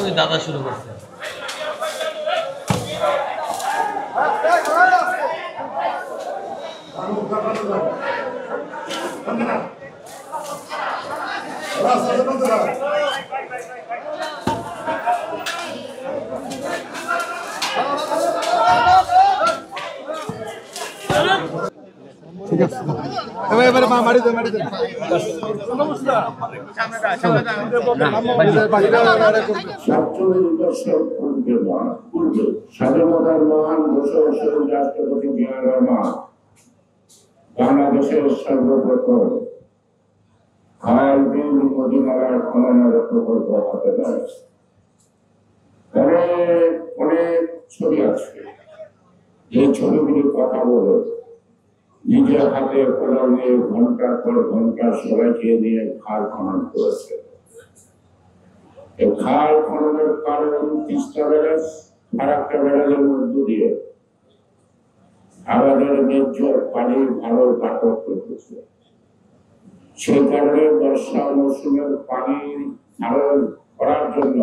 ওই দাদা শুরু করছে। ঠিক আছে এবারে মারি দে স্বাধীনতার মহান ঘোষক শহীদ রাষ্ট্রপতি জিয়া রহমান বাংলাদেশের সর্বপ্রথম খাল বিল নদীনালার খননের প্রকল্প হাতে দেয়। অনেক ছবি আছে, এই ছবিগুলির কথা বলে নিজের হাতে কলমে ঘন্টার পর ঘন্টা সবাইকে নিয়ে খাল খনন করেছে। এই খাল খননের কারণ তিস্তা ব্যারেজ, ফারাক্কা ব্যারেজের মধ্য দিয়ে আমাদের ন্যায্য পানির ভালো পাঠক করতেছে। সেই কারণে বর্ষা মৌসুমের পানি ধারণ করার জন্য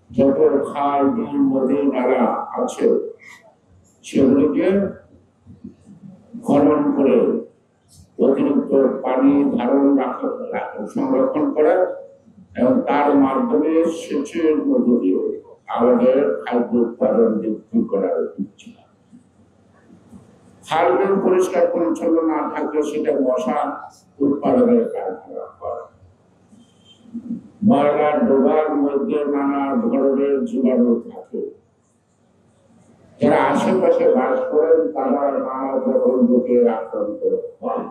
যত খাল বিল নদী নালা আছে সেগুলিকে খনন করে অতিরিক্ত পানি ধারণ সংরক্ষণ করা এবং তার মাধ্যমে সেচের মধ্য দিয়ে আমাদের খাদ্য উৎপাদন বৃদ্ধি করার ইচ্ছা। খাল-বিল পরিষ্কার পরিচ্ছন্ন না থাকলে সেটা মশা উৎপাদনের কারখানা হয়। ময়লার ডোবার মধ্যে নানা ধরনের জীবাণু থাকে, যারা আশেপাশে বাস করেন তারা নানা রকম রোগে আক্রান্ত হয়।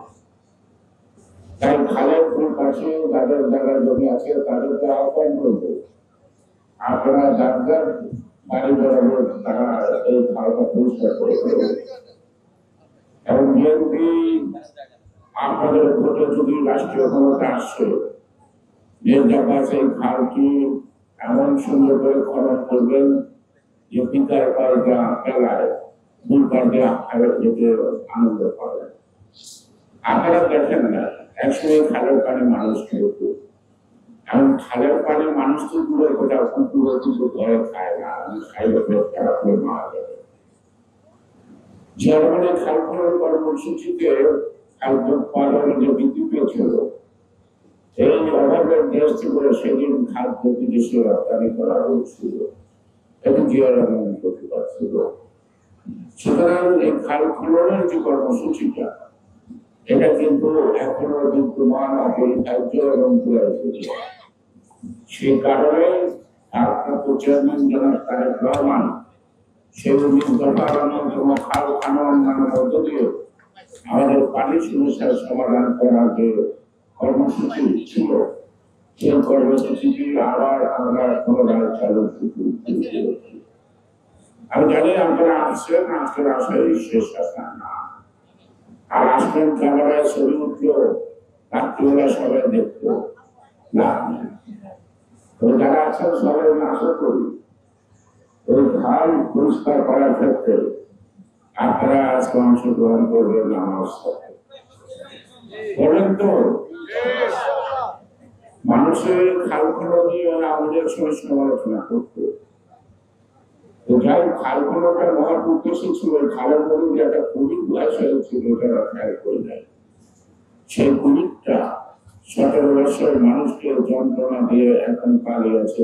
তাই খালের পাশে যাদের জায়গায় জমি আছে তাদেরকে আহ্বান করবো, আপনারা যার যার বাড়ি বরাবর তারা এই খালটা পরিষ্কার করে দেবেন। এবং বিএনপি আপনাদের ভোটে যদি রাষ্ট্রীয় ক্ষমতা আসছে, যে জায়গায় সেই খালটি এমন সুন্দর করে খনন করবেন যে পিতার পাল্টা খেলায় দুই পাল্টে যেতে আনন্দ পাবেন। আপনারা দেখেন না একসময় খালের পানি মানুষ খেত, এখন খালের পানি মানুষ তো দূরের কথা, কুকুর কিছু ঘরে খায় না, খাইলে পেট খারাপ হয়ে মারা যাবে। জার্মানি খাল খনন কর্মসূচিতে খাদ্য উৎপাদনের যে বৃদ্ধি পেয়েছিল, এই অভাবের দেশ থেকে সেদিন খাদ্য বিদেশে রপ্তানি করা হয়েছিল, এবং জিয়া রহমান প্রতিবাদ ছিল। সুতরাং এই খাল খননের যে কর্মসূচিটা এটা কিন্তু এখনো বিদ্যমান, অপরিহার্য এবং প্রয়োজনীয়। সেই কারণে ভারপ্রাপ্ত চেয়ারম্যান জনাব তারেক রহমান সেই 19 দফার অন্যতম খাল খনন মধ্য দিয়ে আমাদের পানি সমস্যার সমাধান করার যে কর্মসূচি ছিল, সেই কর্মসূচিটি আবার আমরা পুনরায় চালু করছি। আমি জানি আপনারা আসছেন, আজকের আশায় শেষ আসা না, আর আসবেন ক্যামেরায় ছবি উঠলো, রাত্রিবেলা সবাই দেখবো না। যারা আছেন সবাই আশা করি এই খাল পরিষ্কার করার ক্ষেত্রে আপনারা আজকে অংশগ্রহণ করবেন আমার সাথে। বলেন তো, মানুষের খাল খনন নিয়ে আমাদের সঙ্গে সমালোচনা করতো, যাই খাল খননটা মহান উদ্দেশ্য ছিল, খালের মধ্যে যে একটা কোভিড ভাইরাস ছিল তারা খেয়াল করে নেয়। সেই কোভিডটা 17 বছর মানুষকে যন্ত্রণা দিয়ে এখন পালিয়ে আছে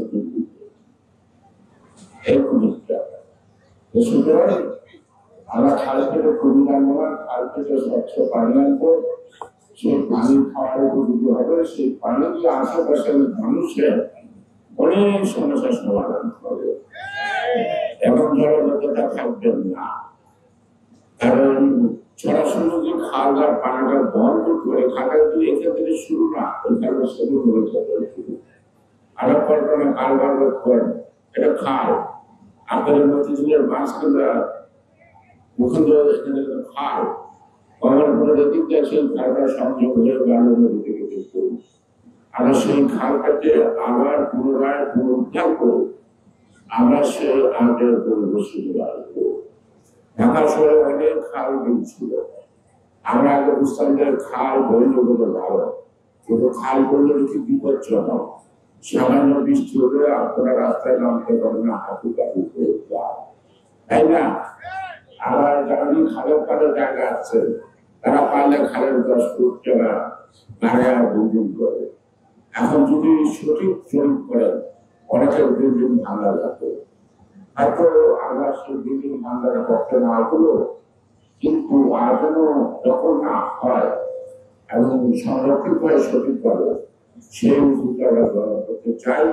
এই কোভিডটা। সুতরাং আমরা খাল থেকে কোভিড আনবো না, খাল থেকে স্বচ্ছ পানি আনবো, সেই পানি খাওয়ার উপযুক্ত হবে, সেই পানি দিয়ে আশেপাশের মানুষের অনেক সমস্যার সমাধান হবে এবং জলবদ্ধতা থাকবেন না। কারণ সরাসরি যদি খাল আর পানিটা বন্ধ করে খালটা যদি এখান থেকে শুরু না, ওইখানে শুরু করে শুরু আরো কল্পনা খাল বারবার করেন, এটা খাল আপনাদের মতিঝিলের মাঝখানে মুখন্দ এখানে খাল কমলপুরের দিক দিয়ে সেই খালটা সংযোগ হয়ে গেল নদী থেকে কিন্তু আমরা সেই খালটাকে আবার পুনরায় পুনরুদ্ধার করব, আমরা সেই আগের পরিবেশে আসবো। ঢাকা শহরে অনেক খাল বিল ছিল, আমরা আগে বুঝতাম যে খাল বইল বলে ভালো, কিন্তু খাল বললে কি বিপজ্জনক। সামান্য বৃষ্টি হলে আপনারা রাস্তায় নামতে পারেন না, হাঁটু কাটু হয়ে যায়, তাই না? আবার যারা খালের পাড়ে জায়গা আছে তারা পারলে খালের 10 ফুট জায়গা গাড়ে আর বিল্ডিং করে। এখন যদি সঠিক প্রয়োগ করেন অনেকের বিল্ডিং ভাঙা যাবে, হয়তো আমরা সেই বিল্ডিং ভাঙার পক্ষে না হলো, কিন্তু আর যেন যখন না হয় এবং সংরক্ষিত হয় সঠিকভাবে সেই উদ্যোগটা আমরা গ্রহণ করতে চাই।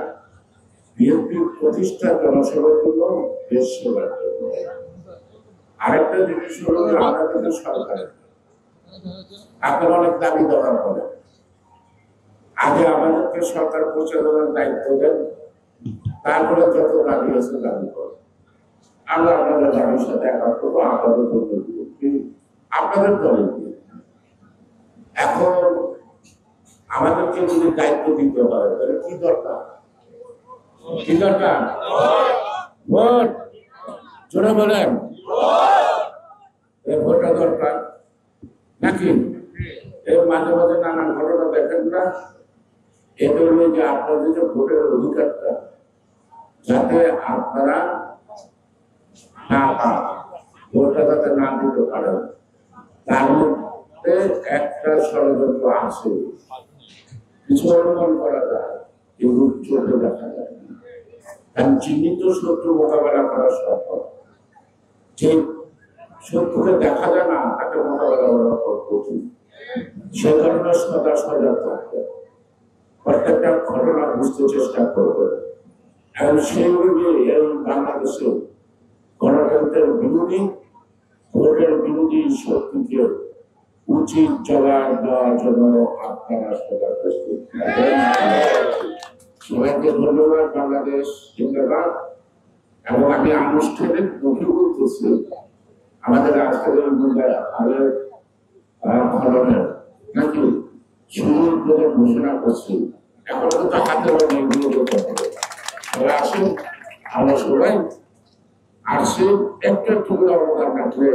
বিএনপির প্রতিষ্ঠা জনসেবার জন্য, দেশ সেবার জন্য। আরেকটা জিনিস হলো আমাদের সরকারের আপনারা অনেক দাবি দেওয়ার পরে আগে আমাদেরকে সরকার পরিচালনার দায়িত্ব দেন, তারপরে যত দাবি আছে দাবি করেন। আমরা আপনাদের দাবির সাথে একা করবো, আপনাদের আপনাদের দলে এখন আমাদেরকে যদি দায়িত্ব দিতে হয় তাহলে কি দরকার? কি দরকার? ভোট। জোরে বলেন, ভোটটা দরকার নাকি? এর মাঝে মাঝে নানান ঘটনা দেখেন না, এটা হলো যে আপনাদের যে ভোটের অধিকারটা যাতে আপনারা না পান, ভোটটা যাতে না দিতে পারেন, তার মধ্যে একটা ষড়যন্ত্র আছে। কিছু অনুমান করা যায় কিন্তু চোখে দেখা যায় না, কারণ চিহ্নিত শত্রু মোকাবেলা করা সম্ভব। যে শত্রুকে দেখা যায় না তাকে মোকাবেলা করা কঠিন, সে কারণে সদা সজাগ থাকবে, প্রত্যেকটা ঘটনা বুঝতে চেষ্টা করবে। এবং সেইভাবে এই বাংলাদেশে গণতন্ত্রের বিরোধী, ভোটের বিরোধী শক্তিকে উচিত জবাব দেওয়ার জন্য আপনারা সজাগ থাকবেন। সবাইকে ধন্যবাদ। বাংলাদেশ জিন্দাবাদ। এবং আমি আনুষ্ঠানিক মুখে বলতেছি, আমাদের আজকের খননের নাকি শুরু করে ঘোষণা করছি, এখন কিন্তু হাতে নির্ভর করতে হবে। আসুন আমরা সবাই আসি, একটু একটু করে অবদান রাখলে